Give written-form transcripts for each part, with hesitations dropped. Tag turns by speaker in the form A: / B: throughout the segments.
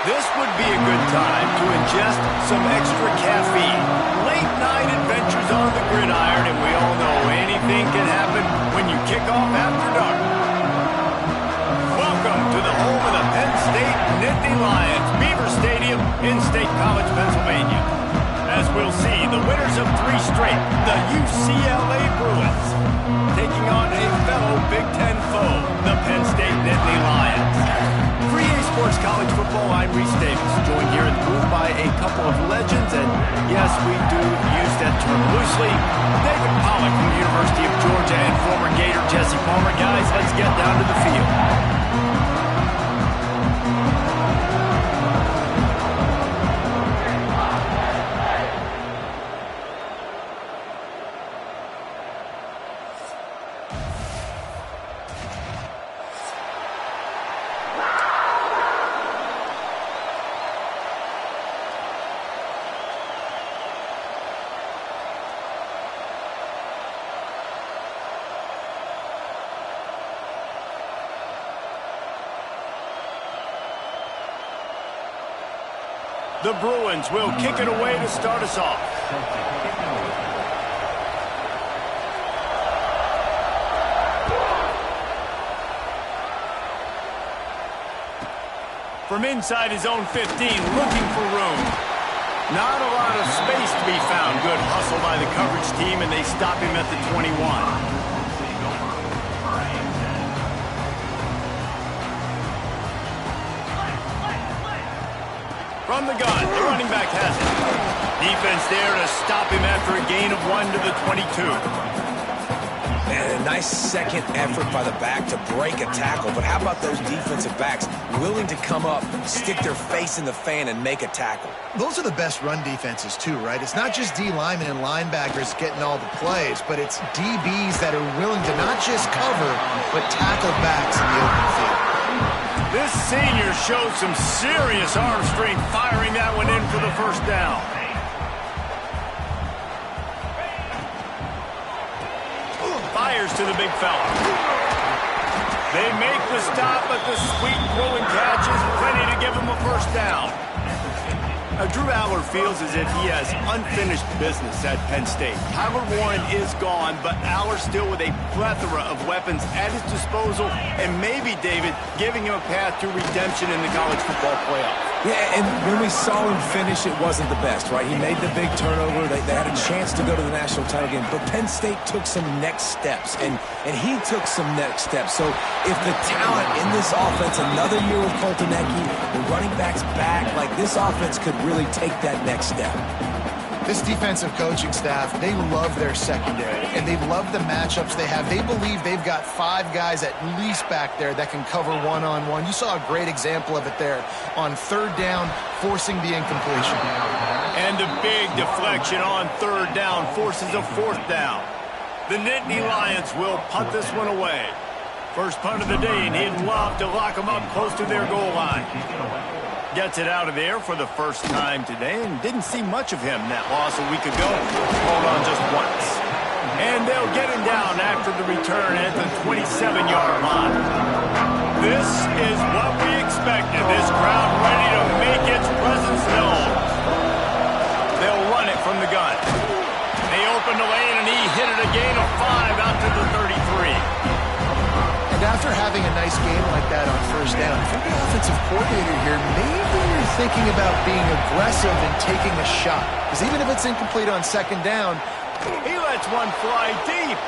A: This would be a good time to ingest some extra caffeine. Late night adventures on the gridiron, and we all know anything can happen when you kick off after dark. Welcome to the home of the Penn State Nittany Lions, Beaver Stadium in State College, Pennsylvania. As we'll see, the winners of 3 straight, the UCLA Bruins, taking on a fellow Big Ten foe, the Penn State Nittany Lions. For EA Sports College Football, I'm Reese Davis, joined here in the booth by a couple of legends, and yes, we do use that term loosely. David Pollack from the University of Georgia and former Gator Jesse Palmer. Guys, let's get down to the field. The Bruins will kick it away to start us off. From inside his own 15, looking for room. Not a lot of space to be found. Good hustle by the coverage team, and they stop him at the 21. From the gun, the running back has it. Defense there to stop him after a gain of 1 to the 22.
B: And a nice second effort by the back to break a tackle. But how about those defensive backs willing to come up, stick their face in the fan, and make a tackle?
C: Those are the best run defenses too, right? It's not just D linemen and linebackers getting all the plays, but it's DBs that are willing to not just cover, but tackle backs in the open field.
A: This senior shows some serious arm strength, firing that one in for the first down. Fires to the big fella. They make the stop, but the sweet throw and catch is plenty to give him a first down. Drew Aller feels as if he has unfinished business at Penn State. Tyler Warren is gone, but Aller still with a plethora of weapons at his disposal, and maybe, David, giving him a path to redemption in the college football playoff.
B: Yeah, and when we saw him finish, it wasn't the best, right? He made the big turnover. They had a chance to go to the national title game, but Penn State took some next steps, and he took some next steps. So if the talent in this offense, another year with Coltonecki, the running backs back, like this offense could really take that next step.
C: This defensive coaching staff, they love their secondary, and they love the matchups they have. They believe they've got 5 guys at least back there that can cover one-on-one. You saw a great example of it there on 3rd down, forcing the incompletion.
A: And a big deflection on 3rd down forces a 4th down. The Nittany Lions will punt this one away. First punt of the day, and he'd love to lock them up close to their goal line. Gets it out of there for the first time today, and didn't see much of him that loss a week ago. Hold on just once. And they'll get him down after the return at the 27-yard line. This is what we expected. This crowd ready to make its presence known. They'll run it from the gun. They opened the lane, and he hit it a gain of 5 out to the 33.
C: And after having a nice game like that on 1st down, if you're the offensive coordinator here, maybe you're thinking about being aggressive and taking a shot. Because even if it's incomplete on 2nd down,
A: he lets one fly deep.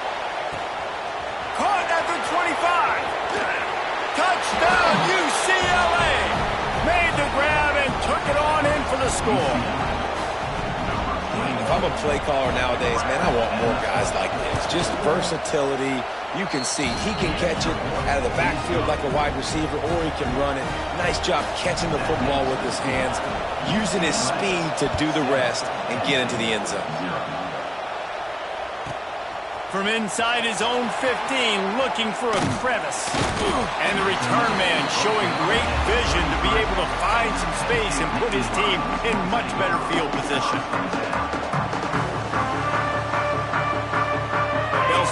A: Caught at the 25. Touchdown, UCLA. Made the grab and took it on in for the score.
B: If I'm a play caller nowadays, man, I want more guys like this. Just versatility. You can see he can catch it out of the backfield like a wide receiver, or he can run it. Nice job catching the football with his hands, using his speed to do the rest and get into the end zone.
A: From inside his own 15, looking for a crevice. And the return man showing great vision to be able to find some space and put his team in much better field position.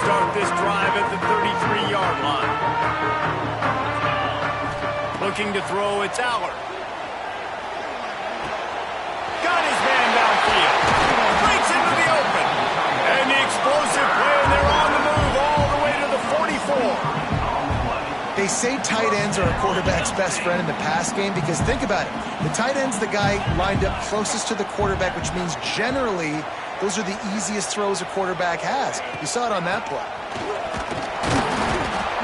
A: Start this drive at the 33-yard line. Looking to throw, it's Aller. downfield. Breaks into the open. And the explosive play, and they're on the move all the way to the 44.
C: They say tight ends are a quarterback's best friend in the pass game because think about it. The tight end's the guy lined up closest to the quarterback, which means generally those are the easiest throws a quarterback has. You saw it on that play.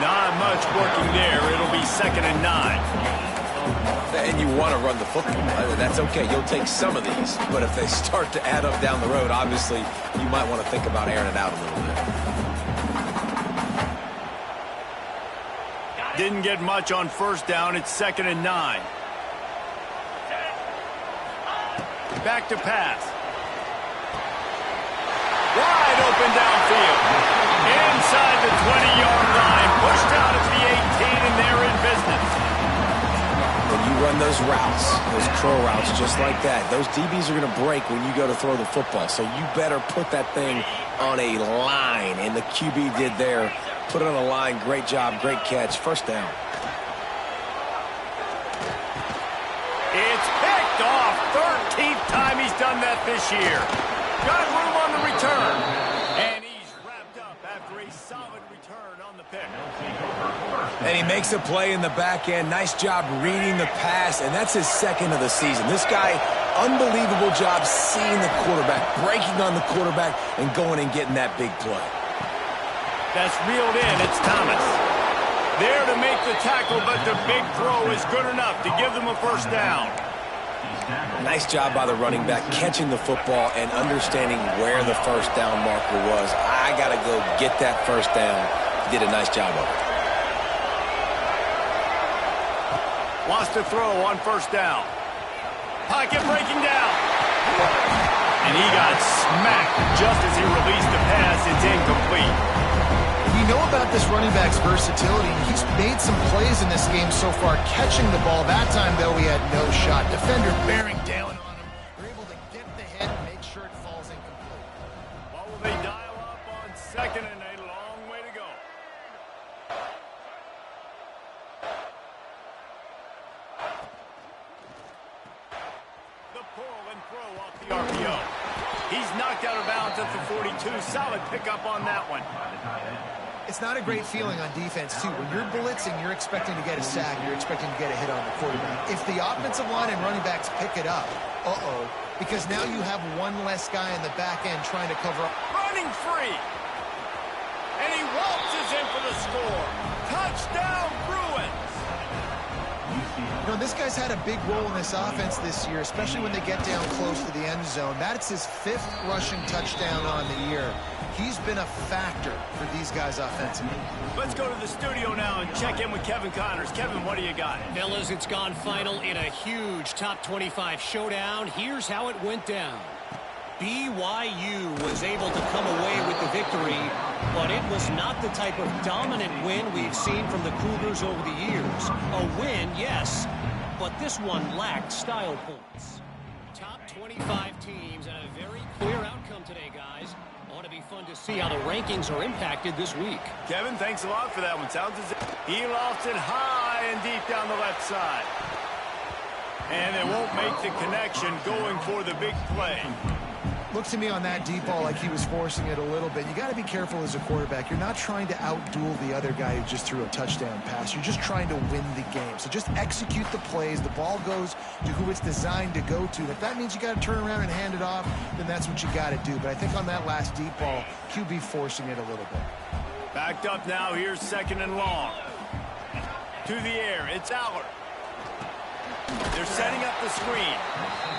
A: Not much working there. It'll be 2nd and 9.
B: And you want to run the football. That's okay. You'll take some of these. But if they start to add up down the road, obviously, you might want to think about airing it out a little bit.
A: Didn't get much on 1st down. It's 2nd and 9. Back to pass. Wide open downfield. Inside the 20-yard line. Pushed out at the 18, and they're in business.
B: When you run those routes, those curl routes just like that, those DBs are going to break when you go to throw the football. So you better put that thing on a line, and the QB did there. Put it on a line. Great job. Great catch. 1st down.
A: It's picked off. 13th time he's done that this year. Got room on the return. And he's wrapped up after a solid return on the pick.
B: And he makes a play in the back end. Nice job reading the pass, and that's his 2nd of the season. This guy, unbelievable job seeing the quarterback, breaking on the quarterback, and going and getting that big play.
A: That's reeled in. It's Thomas. There to make the tackle, but the big throw is good enough to give them a 1st down.
B: Nice job by the running back, catching the football and understanding where the 1st down marker was. I got to go get that 1st down. He did a nice job of it.
A: Wants to throw on 1st down. Pocket breaking down. And he got smacked just as he released the pass. It's incomplete.
C: We know about this running back's versatility. He's made some plays in this game so far, catching the ball. That time, though, he had no shot. Defender bearing down on him. They're able to get the hit and make sure it falls incomplete.
A: What will they dial up on 2nd and a long way to go? The pull and throw off the RPO. He's knocked out of bounds at the 42. Solid pickup on that one.
C: It's not a great feeling on defense, too. When you're blitzing, you're expecting to get a sack. You're expecting to get a hit on the quarterback. If the offensive line and running backs pick it up, because now you have one less guy in the back end trying to cover up.
A: Running free. And he waltzes in for the score. Touchdown, Bruins.
C: You know, this guy's had a big role in this offense this year, especially when they get down close to the end zone. That's his 5th rushing touchdown on the year. He's been a factor for these guys offensively.
A: Let's go to the studio now and check in with Kevin Connors. Kevin, what do you got?
D: Fellas, it's gone final in a huge top 25 showdown. Here's how it went down. BYU was able to come away with the victory, but it was not the type of dominant win we've seen from the Cougars over the years. A win, yes, but this one lacked style points. Top 25 teams and a very clear outcome today, guys. Ought to be fun to see how the rankings are impacted this week.
A: Kevin, thanks a lot for that one. Sounds as if he lofts it high and deep down the left side. And they won't make the connection going for the big play.
C: Looked to me on that deep ball like he was forcing it a little bit. You got to be careful as a quarterback. You're not trying to outduel the other guy who just threw a touchdown pass. You're just trying to win the game. So just execute the plays. The ball goes to who it's designed to go to. If that means you got to turn around and hand it off, then that's what you got to do. But I think on that last deep ball, QB forcing it a little bit.
A: Backed up now. Here's 2nd and long. To the air. It's Aller. They're setting up the screen.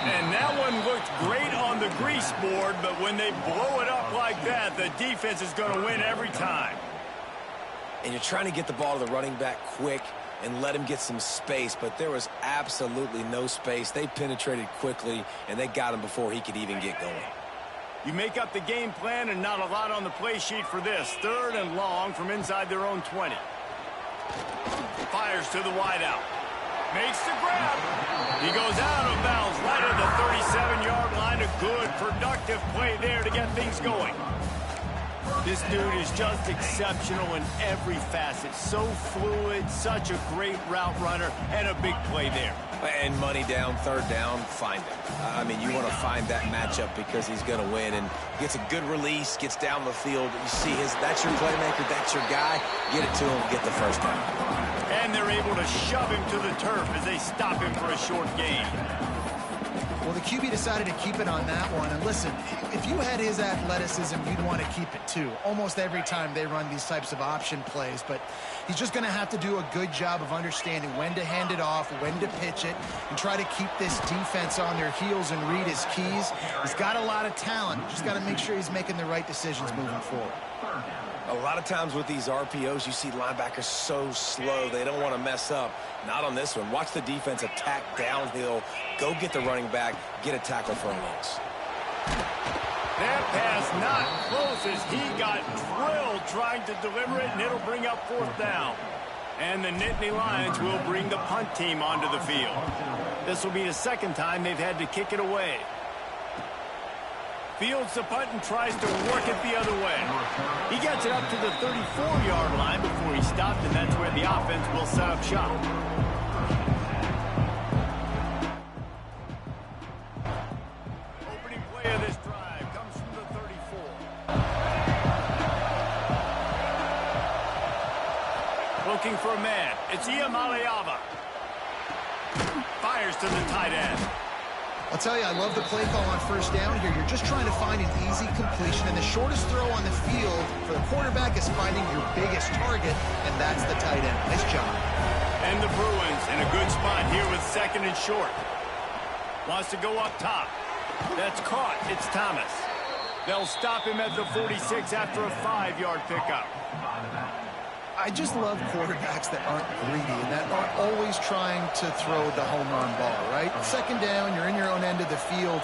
A: And that one looked great on the grease board, but when they blow it up like that, the defense is going to win every time.
B: And you're trying to get the ball to the running back quick and let him get some space, but there was absolutely no space. They penetrated quickly, and they got him before he could even get going.
A: You make up the game plan and not a lot on the play sheet for this. 3rd and long from inside their own 20. Fires to the wideout. Makes the grab. He goes out of bounds right at the 37-yard line. A good, productive play there to get things going. This dude is just exceptional in every facet. So fluid, such a great route runner, and a big play there.
B: And money down, third down, find him. I mean, you want to find that matchup because he's going to win, and gets a good release, gets down the field. You see that's your playmaker, that's your guy. Get it to him, get the first down.
A: And they're able to shove him to the turf as they stop him for a short gain.
C: Well, the QB decided to keep it on that one. And listen, if you had his athleticism, you'd want to keep it too. Almost every time they run these types of option plays. But he's just going to have to do a good job of understanding when to hand it off, when to pitch it, and try to keep this defense on their heels and read his keys. He's got a lot of talent. Just got to make sure he's making the right decisions moving forward.
B: A lot of times with these RPOs, you see linebackers so slow, they don't want to mess up. Not on this one. Watch the defense attack downhill, go get the running back, get a tackle for a loss.
A: That pass not close as he got drilled trying to deliver it, and it'll bring up fourth down. And the Nittany Lions will bring the punt team onto the field. This will be the second time they've had to kick it away. Fields the punt and tries to work it the other way. He gets it up to the 34-yard line before he stopped, and that's where the offense will set up shop. Opening play of this drive comes from the 34. Looking for a man. It's Iamaleava. Fires to the tight end.
C: I'll tell you, I love the play call on first down here. You're just trying to find an easy completion, and the shortest throw on the field for the quarterback is finding your biggest target, and that's the tight end. Nice job.
A: And the Bruins in a good spot here with second and short. Wants to go up top. That's caught. It's Thomas. They'll stop him at the 46 after a 5-yard pickup.
C: I just love quarterbacks that aren't greedy and that aren't always trying to throw the home run ball, right? Second down, you're in your own end of the field.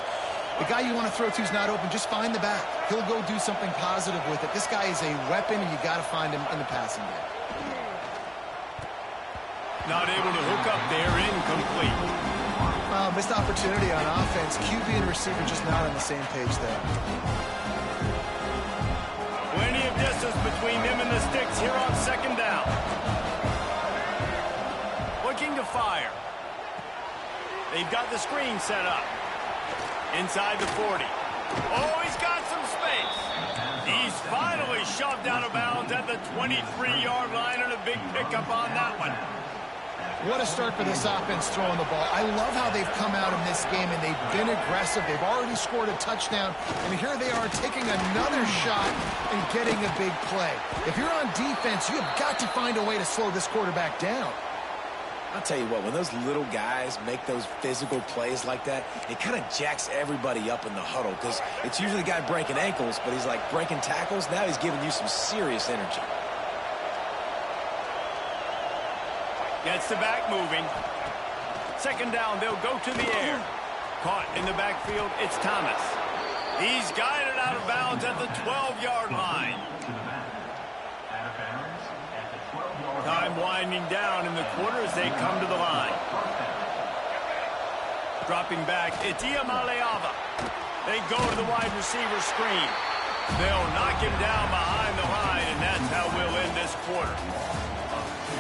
C: The guy you want to throw to is not open. Just find the back. He'll go do something positive with it. This guy is a weapon, and you got to find him in the passing game.
A: Not able to hook up there, incomplete.
C: Missed opportunity on offense. QB and receiver just not on the same page there.
A: Plenty of distance between them and the sticks here on second down. Looking to fire. They've got the screen set up. Inside the 40. Oh, he's got some space. He's finally shoved out of bounds at the 23-yard line, and a big pickup on that one.
C: What a start for this offense throwing the ball. I love how they've come out in this game, and they've been aggressive. They've already scored a touchdown, and here they are taking another shot and getting a big play. If you're on defense, you have got to find a way to slow this quarterback down.
B: I'll tell you what, when those little guys make those physical plays like that, it kind of jacks everybody up in the huddle, because it's usually the guy breaking ankles, but he's like breaking tackles. Now he's giving you some serious energy.
A: Gets the back moving. Second down, they'll go to the air. Caught in the backfield, it's Thomas. He's guided out of bounds at the 12-yard line. Time winding down in the quarter as they come to the line. Dropping back, it's Iamaleava. They go to the wide receiver screen. They'll knock him down behind the line, and that's how we'll end this quarter.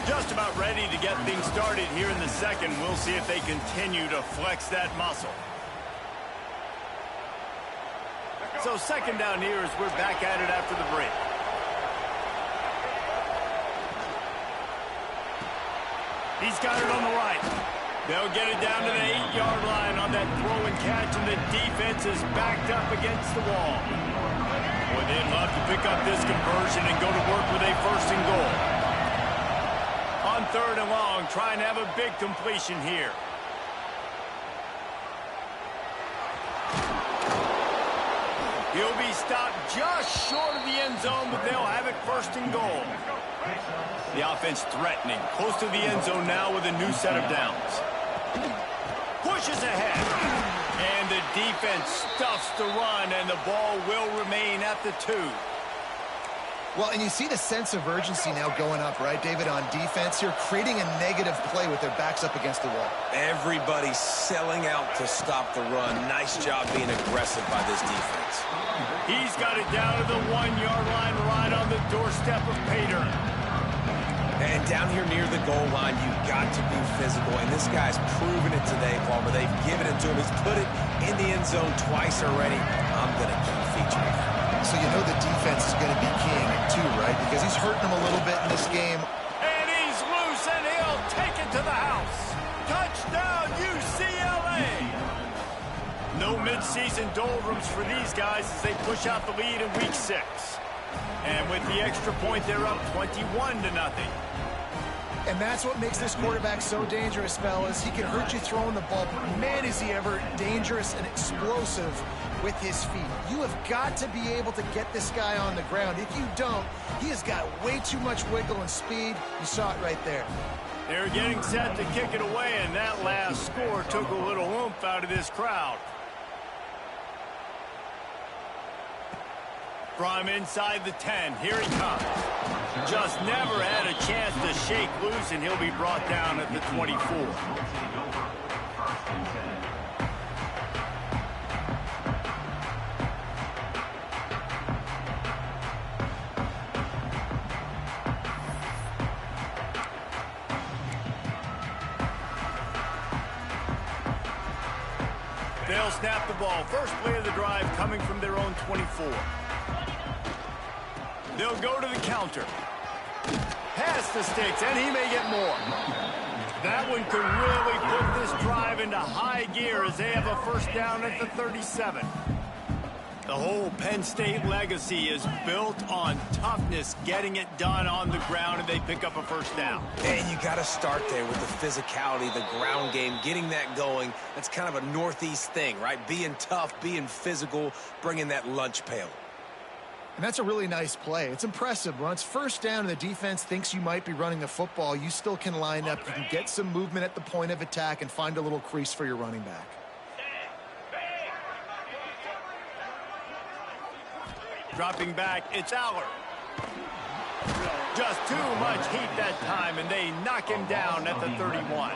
A: Just about ready to get things started here in the second. We'll see if they continue to flex that muscle. So second down here as we're back at it after the break. He's got it on the right. They'll get it down to the 8-yard line on that throw and catch, and the defense is backed up against the wall. Boy, they'd love to pick up this conversion and go to work with a first and goal. On third and long, trying to have a big completion here. He'll be stopped just short of the end zone, but they'll have it first and goal. The offense threatening, close to the end zone now with a new set of downs. Pushes ahead, and the defense stuffs the run, and the ball will remain at the 2.
C: Well, and you see the sense of urgency now going up, right, David, on defense here, creating a negative play with their backs up against the wall.
B: Everybody's selling out to stop the run. Nice job being aggressive by this defense.
A: He's got it down to the 1-yard line right on the doorstep of Pater.
B: And down here near the goal line, you've got to be physical. And this guy's proven it today, Palmer. They've given it to him. He's put it in the end zone twice already. I'm going to keep featuring that.
C: So you know the defense is going to be keying it too, right? Because he's hurting them a little bit in this game.
A: And he's loose, and he'll take it to the house. Touchdown, UCLA! No midseason doldrums for these guys as they push out the lead in Week 6. And with the extra point, they're up 21-0.
C: And that's what makes this quarterback so dangerous, fellas. He can hurt you throwing the ball, but man, is he ever dangerous and explosive with his feet. You have got to be able to get this guy on the ground. If you don't, he has got way too much wiggle and speed. You saw it right there.
A: They're getting set to kick it away, and that last score took a little oomph out of this crowd. From inside the 10, here he comes. Just never had a chance to shake loose, and he'll be brought down at the 24. They'll snap the ball. First play of the drive coming from their own 24. They'll go to the counter. Pass the sticks, and he may get more. That one could really put this drive into high gear as they have a first down at the 37. The whole Penn State legacy is built on toughness, getting it done on the ground, and they pick up a first down.
B: And you got to start there with the physicality, the ground game, getting that going. That's kind of a Northeast thing, right? Being tough, being physical, bringing that lunch pail.
C: And that's a really nice play. It's impressive. When it's first down and the defense thinks you might be running the football, you still can line up. You can get some movement at the point of attack and find a little crease for your running back.
A: Dropping back, it's Aller. Just too much heat that time, and they knock him down at the 31.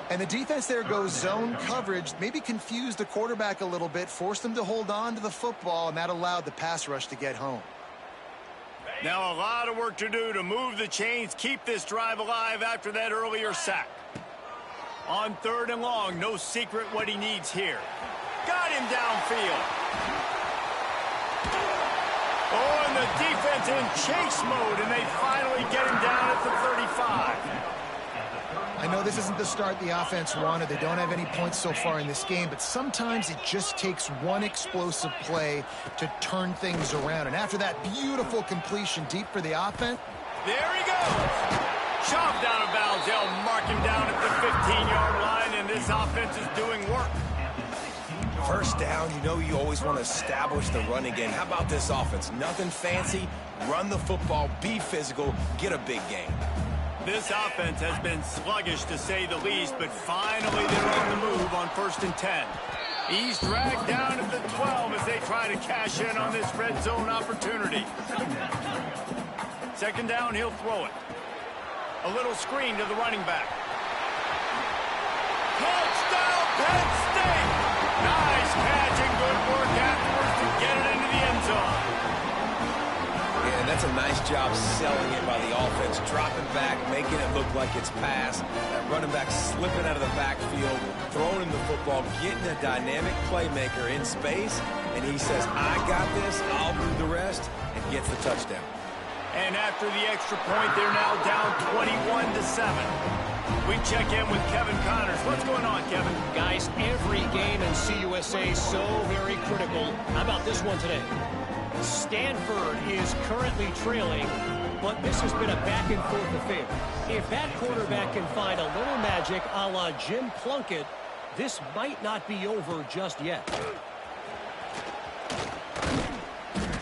C: And the defense there goes zone coverage, maybe confused the quarterback a little bit, forced him to hold on to the football, and that allowed the pass rush to get home.
A: Now a lot of work to do to move the chains, keep this drive alive after that earlier sack. On 3rd and long, no secret what he needs here. Got him downfield. Oh, and the defense in chase mode, and they finally get him down at the 35.
C: I know this isn't the start the offense wanted. They don't have any points so far in this game, but sometimes it just takes one explosive play to turn things around. And after that beautiful completion deep for the offense.
A: There he goes. Shoved out of bounds. They'll mark him down at the 15-yard line, and this offense is doing work.
B: First down, you know you always want to establish the running game. How about this offense? Nothing fancy. Run the football, be physical, get a big gain.
A: This offense has been sluggish, to say the least, but finally they're on the move on 1st and 10. He's dragged down at the 12 as they try to cash in on this red zone opportunity. 2nd down, he'll throw it. A little screen to the running back. Touchdown, Penn State! Nice catch and good work afterwards to get it into the end zone.
B: Yeah, and that's a nice job selling it by the offense. Dropping back, making it look like it's pass. That running back slipping out of the backfield, throwing him the football, getting a dynamic playmaker in space, and he says, I got this, I'll do the rest, and gets the touchdown.
A: And after the extra point, they're now down 21-7. We check in with Kevin Connors. What's going on, Kevin?
D: Guys, every game in CUSA is so very critical. How about this one today? Stanford is currently trailing, but this has been a back-and-forth affair. If that quarterback can find a little magic a la Jim Plunkett, this might not be over just yet.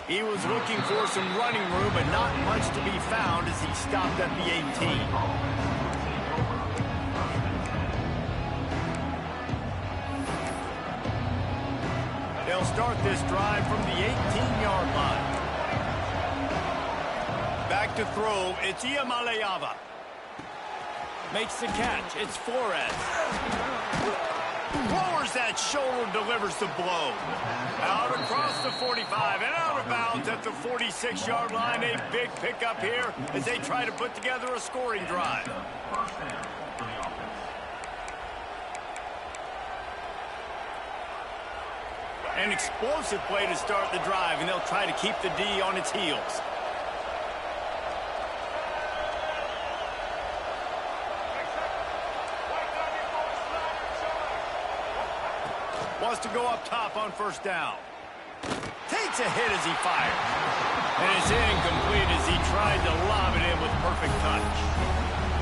A: He was looking for some running room, but not much to be found as he stopped at the 18. They'll start this drive from the 18-yard line. Back to throw, it's Iamaleava. Makes the catch, it's Flores. Lowers that shoulder, delivers the blow. Out across the 45 and out of bounds at the 46-yard line. A big pickup here as they try to put together a scoring drive. An explosive play to start the drive, and they'll try to keep the D on its heels. Wants to go up top on first down. Takes a hit as he fires. And it's incomplete as he tried to lob it in with perfect touch.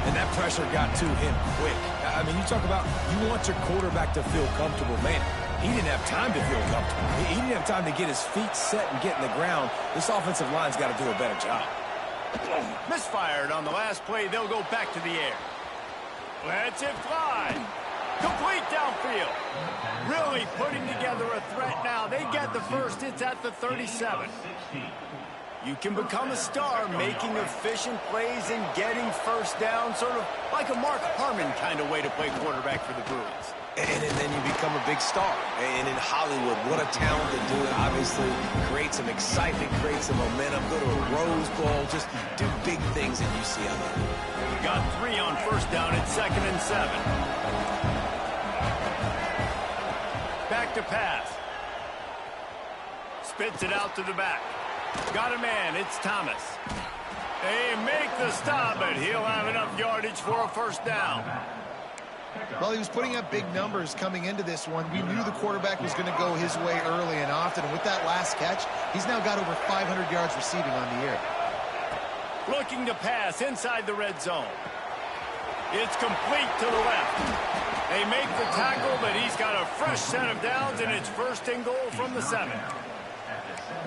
B: And that pressure got to him quick. I mean, you talk about you want your quarterback to feel comfortable. Man, he didn't have time to feel comfortable. He didn't have time to get his feet set and get in the ground. This offensive line's got to do a better job.
A: Misfired on the last play. They'll go back to the air. Lets it fly. Complete downfield. Really putting together a threat now. They get the first. It's at the 37. You can become a star making efficient plays and getting first down, sort of like a Mark Harmon kind of way to play quarterback for the Bruins.
B: And then you become a big star. And in Hollywood, what a talent to do it. Obviously, create some excitement, create some momentum, go to a Rose Bowl, just do big things in UCLA.
A: We got 3 on first down at 2nd and 7. Back to pass. Spits it out to the back. Got a man. It's Thomas. They make the stop, but he'll have enough yardage for a first down.
C: Well, he was putting up big numbers coming into this one. We knew the quarterback was going to go his way early and often. And with that last catch, he's now got over 500 yards receiving on the year.
A: Looking to pass inside the red zone. It's complete to the left. They make the tackle, but he's got a fresh set of downs, and it's 1st and goal from the 7.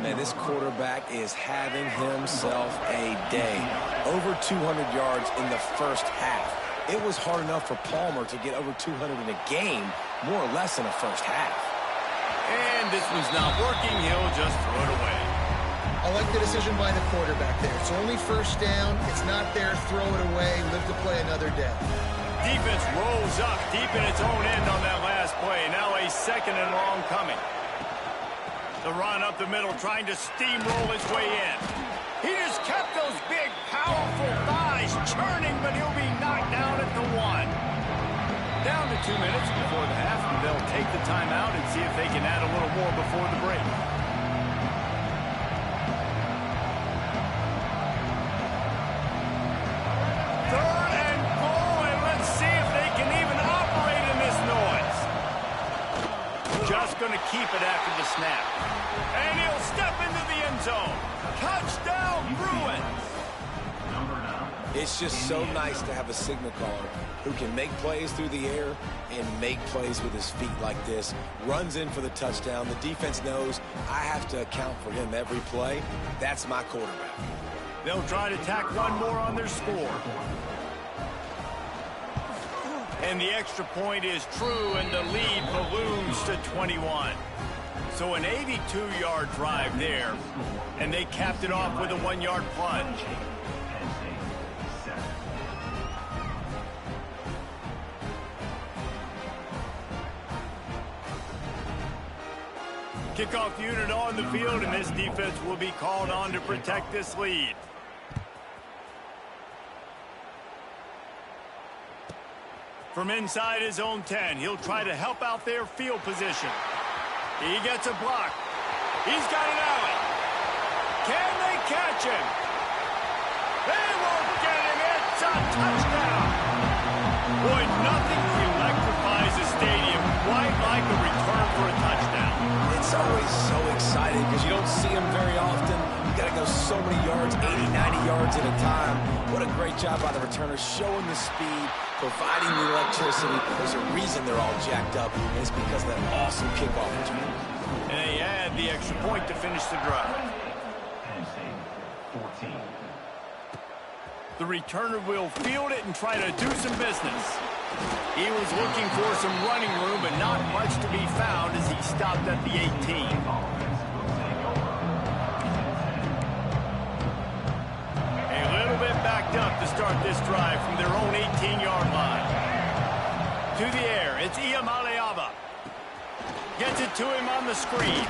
B: Man, this quarterback is having himself a day. Over 200 yards in the first half. It was hard enough for Palmer to get over 200 in a game, more or less in the first half.
A: And this one's not working. He'll just throw it away.
C: I like the decision by the quarterback there. It's only first down. It's not there. Throw it away. Live to play another day.
A: Defense rolls up deep in its own end on that last play. Now a 2nd and long coming. The run up the middle, trying to steamroll his way in. He just kept those big, powerful thighs churning, but he'll be knocked down at the 1. Down to 2 minutes before the half, and they'll take the timeout and see if they can add a little more before the break. Just going to keep it after the snap. And he'll step into the end zone. Touchdown, Bruins!
B: It's just so nice to have a signal caller who can make plays through the air and make plays with his feet like this. Runs in for the touchdown. The defense knows I have to account for him every play. That's my quarterback.
A: They'll try to tack one more on their score. And the extra point is true, and the lead balloons to 21. So an 82-yard drive there, and they capped it off with a 1-yard plunge. Kickoff unit on the field, and this defense will be called on to protect this lead. From inside his own 10, he'll try to help out their field position. He gets a block. He's got an alley. Can they catch him? They won't get him. It's a touchdown. Boy, nothing electrifies a stadium quite like a return for a touchdown.
B: It's always so exciting because you don't see them very often. You got to go so many yards, 80, 90 yards at a time. What a great job by the returner, showing the speed, providing the electricity. There's a reason they're all jacked up, and it's because of that awesome kickoff return.
A: And they add the extra point to finish the drive. The returner will field it and try to do some business. He was looking for some running room, but not much to be found as he stopped at the 18. A little bit backed up to start this drive from their own 18-yard line. To the air, it's Iamaleava. Gets it to him on the screen.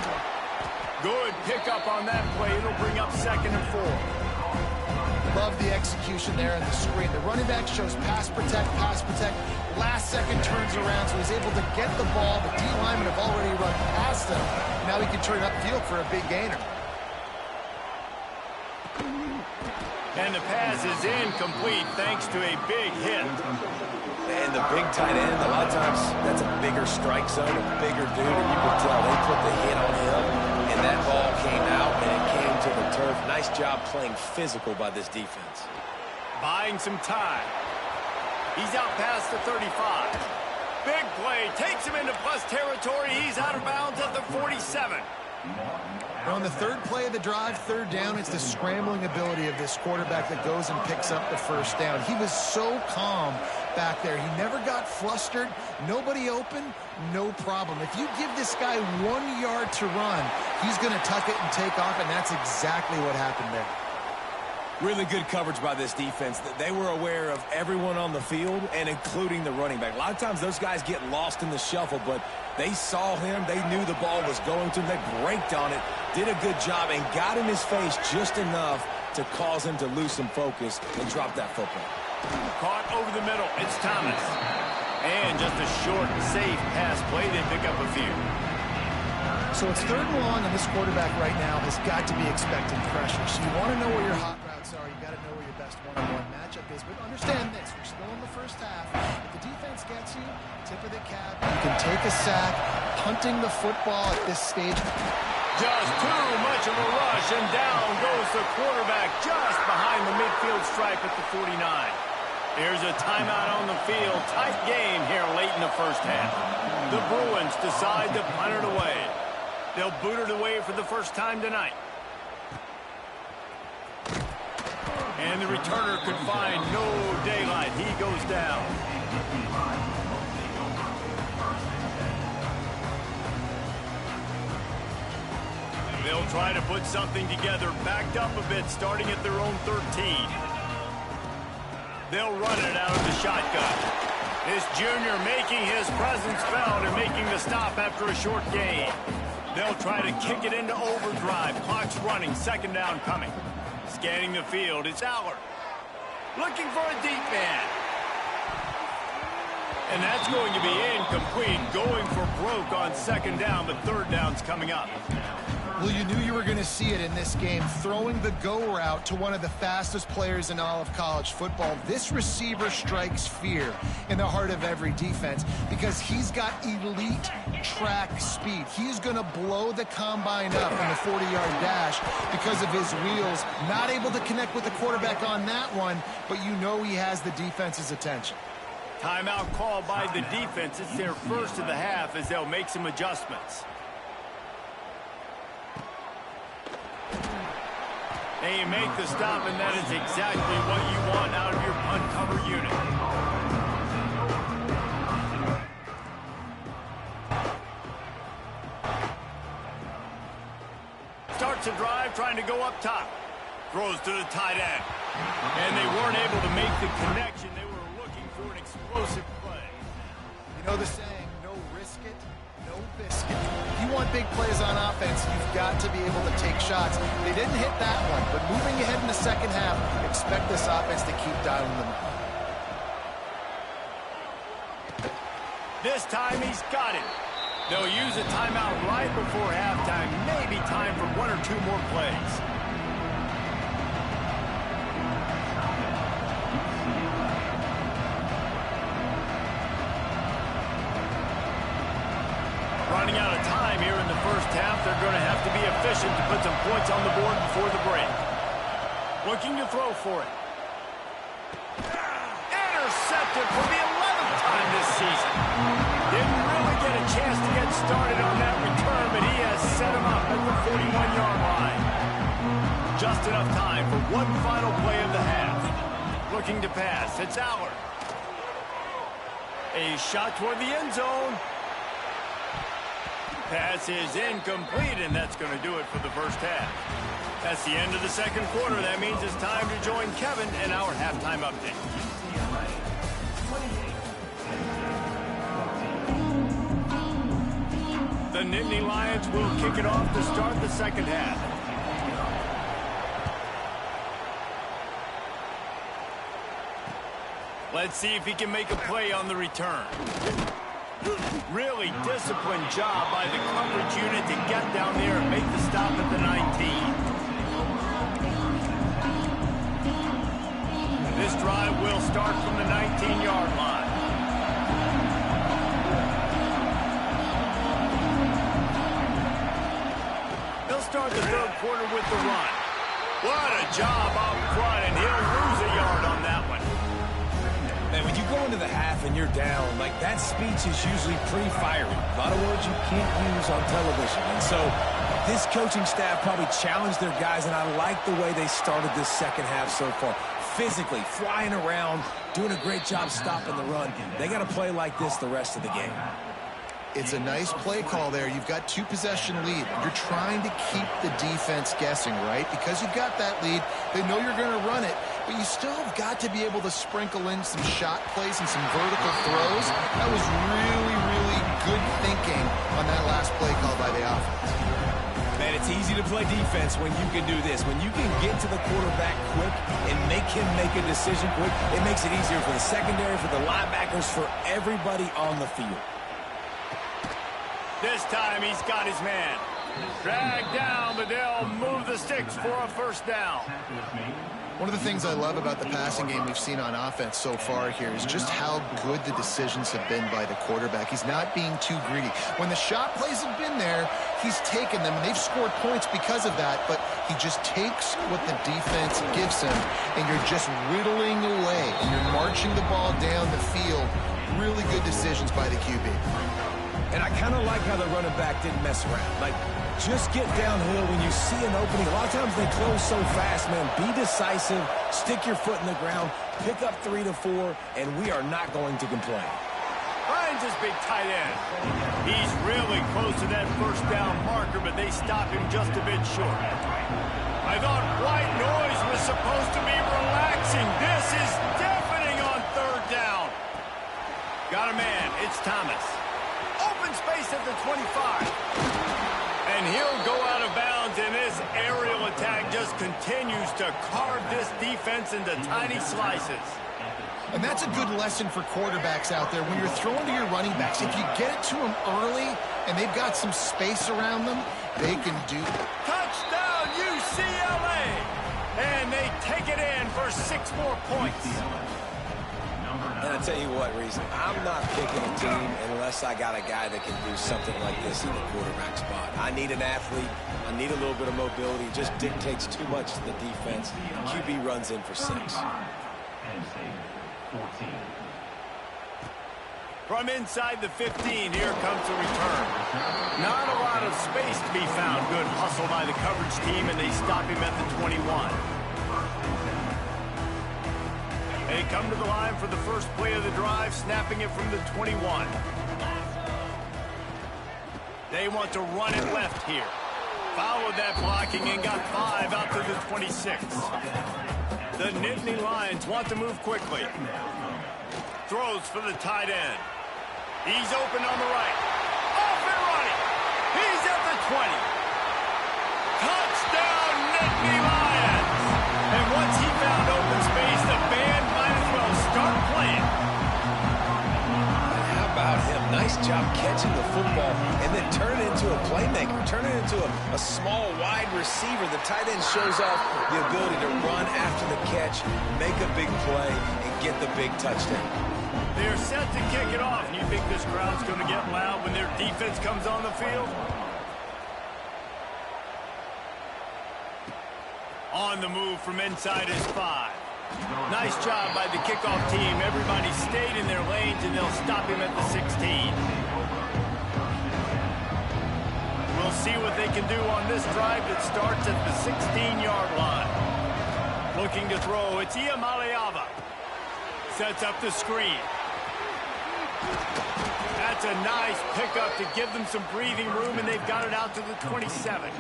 A: Good pickup on that play. It'll bring up 2nd and 4.
C: Love the execution there on the screen. The running back shows pass protect, pass protect. Last second turns around, so he's able to get the ball. The D linemen have already run past him. Now he can turn upfield for a big gainer.
A: And the pass is incomplete thanks to a big hit.
B: And the big tight end, a lot of times that's a bigger strike zone, a bigger dude, and you can tell they put the hit on him, and that ball came out, and it came to the turf. Nice job playing physical by this defense.
A: Buying some time. He's out past the 35. Big play, takes him into plus territory. He's out of bounds at the 47.
C: On the third play of the drive, 3rd down, it's the scrambling ability of this quarterback that goes and picks up the 1st down. He was so calm back there. He never got flustered. Nobody open, no problem. If you give this guy 1 yard to run, he's going to tuck it and take off, and that's exactly what happened there.
B: Really good coverage by this defense. They were aware of everyone on the field, and including the running back. A lot of times those guys get lost in the shuffle, but they saw him. They knew the ball was going to him. They braked on it, did a good job, and got in his face just enough to cause him to lose some focus and drop that football.
A: Caught over the middle. It's Thomas. And just a short, safe pass play. They pick up a few.
C: So it's 3rd and long, and this quarterback right now has got to be expecting pressure. So you want to know where your hot routes are. You got to know where your best one-on-one matchup is. But understand this: we're still in the 1st half. If the defense gets you, tip of the cap. You can take a sack. Punting the football at this stage.
A: Just too much of a rush, and down goes the quarterback just behind the midfield stripe at the 49. Here's a timeout on the field. Tight game here late in the 1st half. The Bruins decide to punt it away. They'll boot it away for the 1st time tonight. And the returner could find no daylight. He goes down. They'll try to put something together, backed up a bit, starting at their own 13. They'll run it out of the shotgun. This junior making his presence felt and making the stop after a short gain. They'll try to kick it into overdrive. Clock's running, 2nd down coming. Scanning the field, it's Aller. Looking for a deep man. And that's going to be incomplete. Going for broke on 2nd down, but 3rd down's coming up.
C: Well, you knew you were going to see it in this game. Throwing the go route to one of the fastest players in all of college football. This receiver strikes fear in the heart of every defense because he's got elite track speed. He's going to blow the combine up in the 40-yard dash because of his wheels. Not able to connect with the quarterback on that one, but you know he has the defense's attention.
A: Timeout called by the defense. It's their 1st of the half as they'll make some adjustments. They make the stop, and that is exactly what you want out of your punt cover unit. Starts a drive, trying to go up top. Throws to the tight end. And they weren't able to make the connection. They were looking for an explosive play.
C: You know the saying, no risk it, no biscuit. If you want big plays on offense, you've got to be able to take shots. They didn't hit that one, but moving ahead in the 2nd half, expect this offense to keep dialing them up.
A: This time he's got it. They'll use a timeout right before halftime. Maybe time for 1 or 2 more plays. Running out of time here in the 1st half. They're going to have to be efficient to put some points on the board before the break. Looking to throw for it. Intercepted for the 11th time this season. Didn't really get a chance to get started on that return, but he has set him up at the 41-yard line. Just enough time for one final play of the half. Looking to pass. It's Aller. A shot toward the end zone. Pass is incomplete, and that's going to do it for the 1st half. That's the end of the 2nd quarter. That means it's time to join Kevin in our halftime update. The The Nittany Lions will kick it off to start the second half. Let's see if he can make a play on the return. Really disciplined job by the coverage unit to get down there and make the stop at the 19. This drive will start from the 19-yard line. He'll start the third quarter with the run. What a job up front, and he'll lose a yard on that one.
B: Man, when you go into the half and you're down, like, that speech is usually pretty fiery. A lot of words you can't use on television. And so this coaching staff probably challenged their guys, and I like the way they started this second half so far. Physically, flying around, doing a great job stopping the run. They got to play like this the rest of the game.
C: It's a nice play call there. You've got two-possession lead. You're trying to keep the defense guessing, right? Because you've got that lead, they know you're going to run it, but you still have got to be able to sprinkle in some shot plays and some vertical throws. That was really, really good thinking on that last play call by the offense.
B: Man, it's easy to play defense when you can do this. When you can get to the quarterback quick and make him make a decision quick, it makes it easier for the secondary, for the linebackers, for everybody on the field.
A: This time he's got his man. Dragged down, but they'll move the sticks for a first down.
C: One of the things I love about the passing game we've seen on offense so far here is just how good the decisions have been by the quarterback. He's not being too greedy. When the shot plays have been there, he's taken them, and they've scored points because of that, but he just takes what the defense gives him, and you're just whittling away, and you're marching the ball down the field. Really good decisions by the QB.
B: And I kind of like how the running back didn't mess around. Like, just get downhill when you see an opening. A lot of times they close so fast, man. Be decisive, stick your foot in the ground, pick up 3 to 4, and we are not going to complain.
A: Finds his big tight end. He's really close to that first down marker, but they stop him just a bit short. I thought white noise was supposed to be relaxing. This is deafening on third down. Got a man. It's Thomas. Open space at the 25. And he'll go out of bounds, and this aerial attack just continues to carve this defense into tiny slices.
C: And that's a good lesson for quarterbacks out there. When you're throwing to your running backs, if you get it to them early and they've got some space around them, they can do it.
A: Touchdown, UCLA! And they take it in for 6 more points.
B: And I'll tell you what, Reese, I'm not picking a team unless I got a guy that can do something like this in the quarterback spot. I need an athlete. I need a little bit of mobility. It just dictates too much to the defense. QB runs in for 6.
A: From inside the 15, here comes the return. Not a lot of space to be found. Good hustle by the coverage team, and they stop him at the 21. They come to the line for the first play of the drive, snapping it from the 21. They want to run it left here. Followed that blocking and got 5 out to the 26. The Nittany Lions want to move quickly. Throws for the tight end. He's open on the right. Off and running. He's at the 20. Touchdown, Nittany Lions. And once he found open space, the band might as well start playing.
B: How about him? Nice job catching the football and then turn it into a playmaker. Turn it into a small, wide receiver. The tight end shows off the ability to run after the catch, make a big play, and get the big touchdown.
A: They're set to kick it off. And you think this crowd's going to get loud when their defense comes on the field? On the move from inside his 5. Nice job by the kickoff team. Everybody stayed in their lanes, and they'll stop him at the 16. We'll see what they can do on this drive that starts at the 16-yard line. Looking to throw, it's Iamaleava. Sets up the screen. That's a nice pickup to give them some breathing room, and they've got it out to the 27.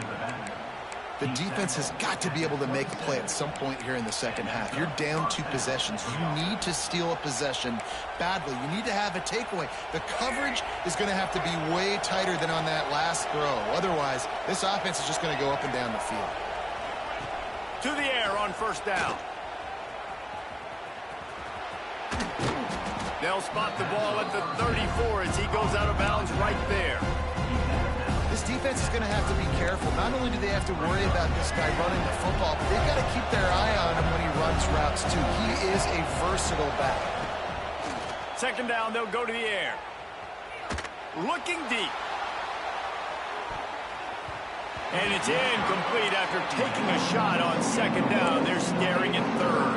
C: The defense has got to be able to make a play at some point here in the second half. You're down 2 possessions. You need to steal a possession badly. You need to have a takeaway. The coverage is going to have to be way tighter than on that last throw. Otherwise, this offense is just going to go up and down the field.
A: To the air on first down. They'll spot the ball at the 34 as he goes out of bounds right there.
C: This defense is going to have to be careful. Not only do they have to worry about this guy running the football, but they've got to keep their eye on him when he runs routes, too. He is a versatile back.
A: Second down, they'll go to the air. Looking deep. And it's incomplete after taking a shot on second down. They're staring at third.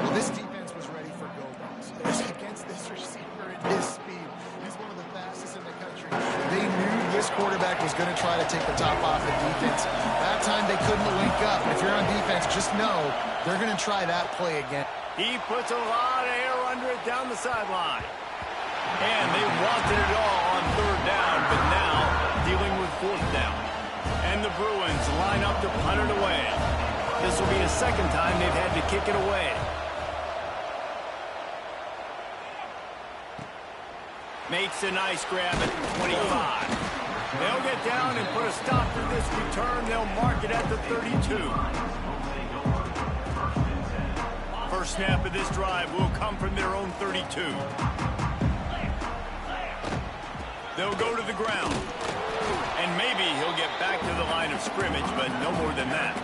C: Well, this defense was ready for go-balls. Against this receiver at his speed. He's one of the fastest in the country. They knew this quarterback was going to try to take the top off the defense. That time they couldn't link up. If you're on defense, just know they're going to try that play again.
A: He puts a lot of air under it down the sideline. And they wanted it all on third down, but now dealing with fourth down. And the Bruins line up to punt it away. This will be the second time they've had to kick it away. Makes a nice grab at the 25. They'll get down and put a stop to this return. They'll mark it at the 32. First snap of this drive will come from their own 32. They'll go to the ground. And maybe he'll get back to the line of scrimmage, but no more than that.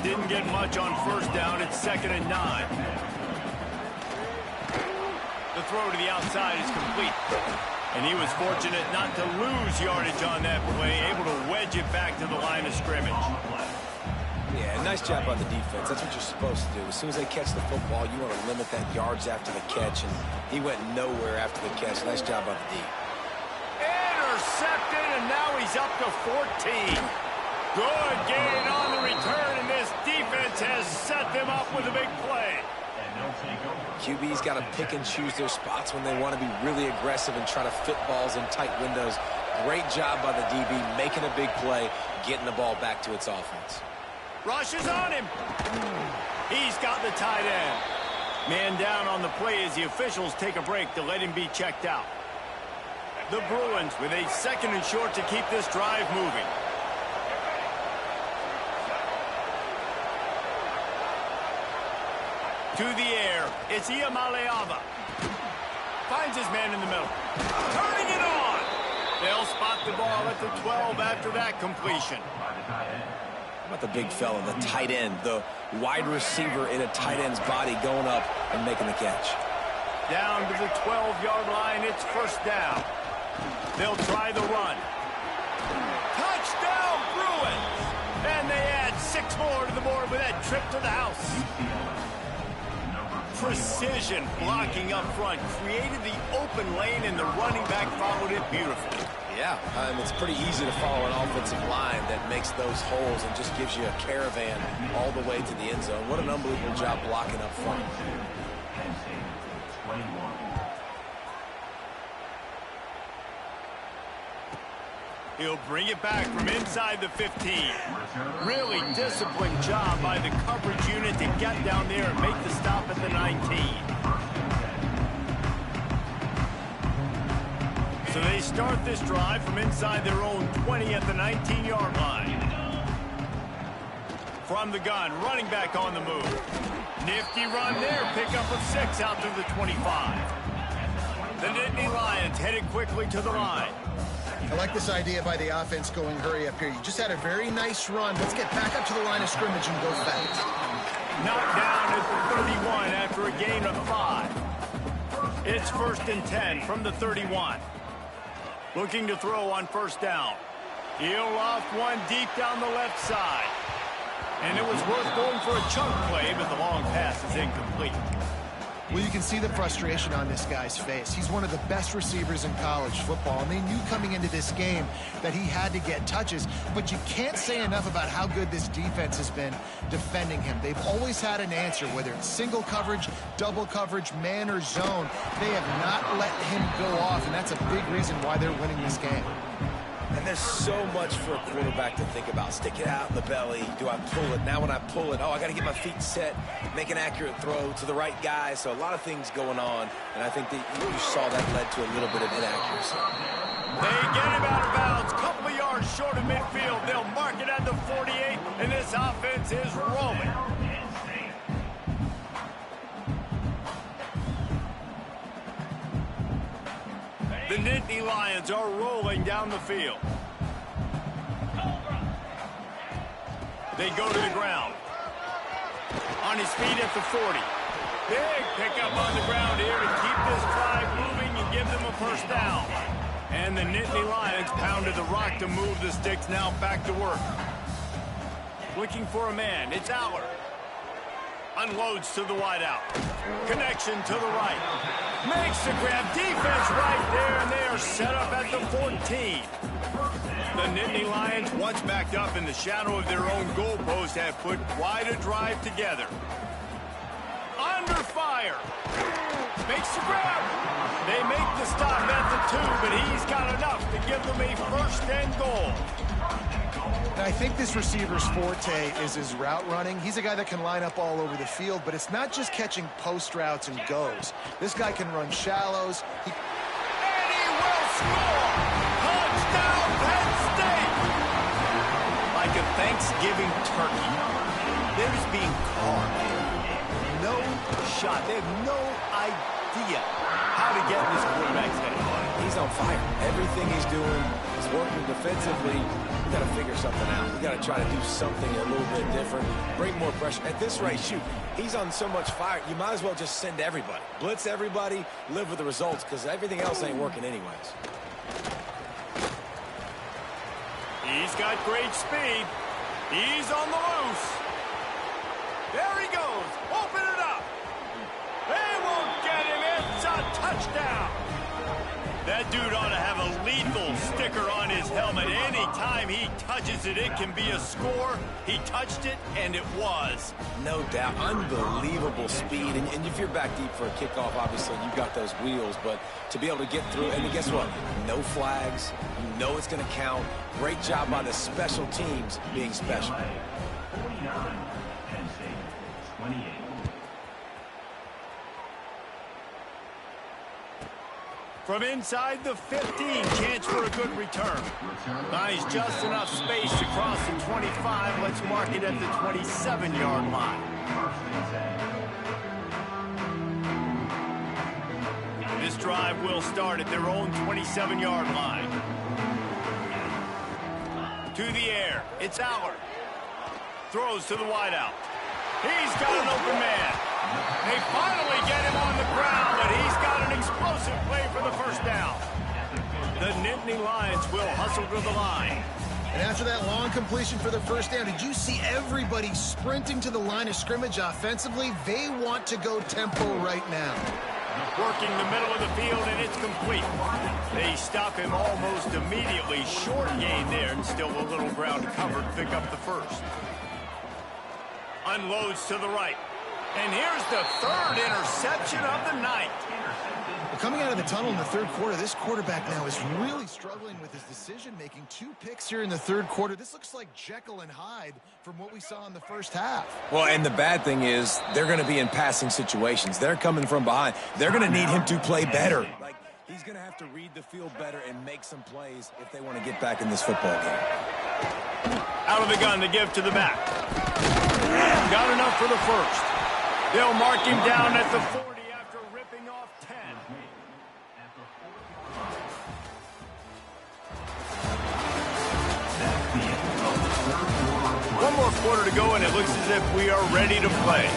A: Didn't get much on first down. It's 2nd and 9. The throw to the outside is complete. And he was fortunate not to lose yardage on that play, able to wedge it back to the line of scrimmage.
B: Yeah, nice job on the defense. That's what you're supposed to do. As soon as they catch the football, you want to limit that yards after the catch, and he went nowhere after the catch. Nice job on the D.
A: Intercepted, and now he's up to 14. Good gain on the return, and this defense has set them up with a big play.
B: QB's got to pick and choose their spots when they want to be really aggressive and try to fit balls in tight windows. Great job by the DB making a big play, getting the ball back to its offense.
A: Rush is on him. He's got the tight end. Man down on the play as the officials take a break to let him be checked out. The Bruins with a 2nd and short to keep this drive moving. To the air, it's Iamaleava. Finds his man in the middle. Turning it on. They'll spot the ball at the 12 after that completion.
B: How about the big fella, the tight end, the wide receiver in a tight end's body going up and making the catch.
A: Down to the 12-yard line, it's first down. They'll try the run. Touchdown, Bruins! And they add 6 more to the board with that trip to the house. Precision blocking up front created the open lane, and the running back followed it beautifully.
B: Yeah, it's pretty easy to follow an offensive line that makes those holes and just gives you a caravan all the way to the end zone. What an unbelievable job blocking up front.
A: He'll bring it back from inside the 15. Really disciplined job by the coverage unit to get down there and make the stop at the 19. So they start this drive from inside their own 20 at the 19-yard line. From the gun, running back on the move. Nifty run there, pickup of 6 out to the 25. The Nittany Lions headed quickly to the line.
C: I like this idea by the offense going hurry up here. You just had a very nice run. Let's get back up to the line of scrimmage and go fast.
A: Knocked down at the 31 after a gain of 5. It's 1st and 10 from the 31. Looking to throw on first down. He'll loft one deep down the left side. And it was worth going for a chunk play, but the long pass is incomplete.
C: Well, you can see the frustration on this guy's face. He's one of the best receivers in college football, and they knew coming into this game that he had to get touches, but you can't say enough about how good this defense has been defending him. They've always had an answer, whether it's single coverage, double coverage, man or zone. They have not let him go off, and that's a big reason why they're winning this game.
B: And there's so much for a quarterback to think about. Stick it out in the belly. Do I pull it? Now when I pull it, oh, I got to get my feet set, make an accurate throw to the right guy. So a lot of things going on, and I think that you saw that led to a little bit of inaccuracy.
A: They get him out of bounds, couple of yards short of midfield. They'll mark it at the 48, and this offense is rolling. The Nittany Lions are rolling down the field. They go to the ground. On his feet at the 40. Big pickup on the ground here to keep this drive moving and give them a first down. And the Nittany Lions pounded the rock to move the sticks, now back to work. Looking for a man, it's Aller. Unloads to the wideout. Connection to the right. Makes the grab. Defense right there, and they are set up at the 14. The Nittany Lions, once backed up in the shadow of their own goalpost, have put quite a drive together. Under fire. Makes the grab. They make the stop at the 2, but he's got enough to give them a first and goal.
C: I think this receiver's forte is his route running. He's a guy that can line up all over the field, but it's not just catching post routes and goes. This guy can run shallows.
A: And he will score! Touchdown, Penn State! Like a Thanksgiving turkey, they're just being carved. No shot. They have no idea how to get in this quarterback's head.
B: He's on fire. Everything he's doing is working defensively. We got to figure something out. We got to try to do something a little bit different, bring more pressure. At this rate, shoot, he's on so much fire, you might as well just send everybody. Blitz everybody, live with the results, because everything else ain't working anyways.
A: He's got great speed. He's on the loose. There he goes. Open it up. They won't get him. It's a touchdown. That dude ought to have a lethal sticker on his helmet. Anytime he touches it, it can be a score. He touched it, and it was.
B: No doubt. Unbelievable speed. And if you're back deep for a kickoff, obviously, you've got those wheels. But to be able to get through, and guess what? No flags. You know it's going to count. Great job by the special teams being special.
E: 49, Penn State, 28.
A: From inside the 15, chance for a good return. Nice, just enough space to cross the 25. Let's mark it at the 27-yard line. This drive will start at their own 27-yard line. To the air, it's Aller. Throws to the wideout. He's got an open man. They finally get him on the ground, but he's got an explosive play for the first down. The Nittany Lions will hustle to the line.
C: And after that long completion for the first down, did you see everybody sprinting to the line of scrimmage offensively? They want to go tempo right now.
A: Working the middle of the field, and it's complete. They stop him almost immediately. Short gain there, and still a little ground covered. Pick up the first. Unloads to the right. And here's the third interception of the night.
C: Well, coming out of the tunnel in the third quarter, this quarterback now is really struggling with his decision-making. 2 picks here in the third quarter. This looks like Jekyll and Hyde from what we saw in the first half.
B: Well, and the bad thing is they're going to be in passing situations. They're coming from behind. They're going to need him to play better. Like, he's going to have to read the field better and make some plays if they want to get back in this football game.
A: Out of the gun to give to the back. Got enough for the first. They'll mark him down at the 40 after ripping off 10. One more quarter to go, and it looks as if we are ready to play.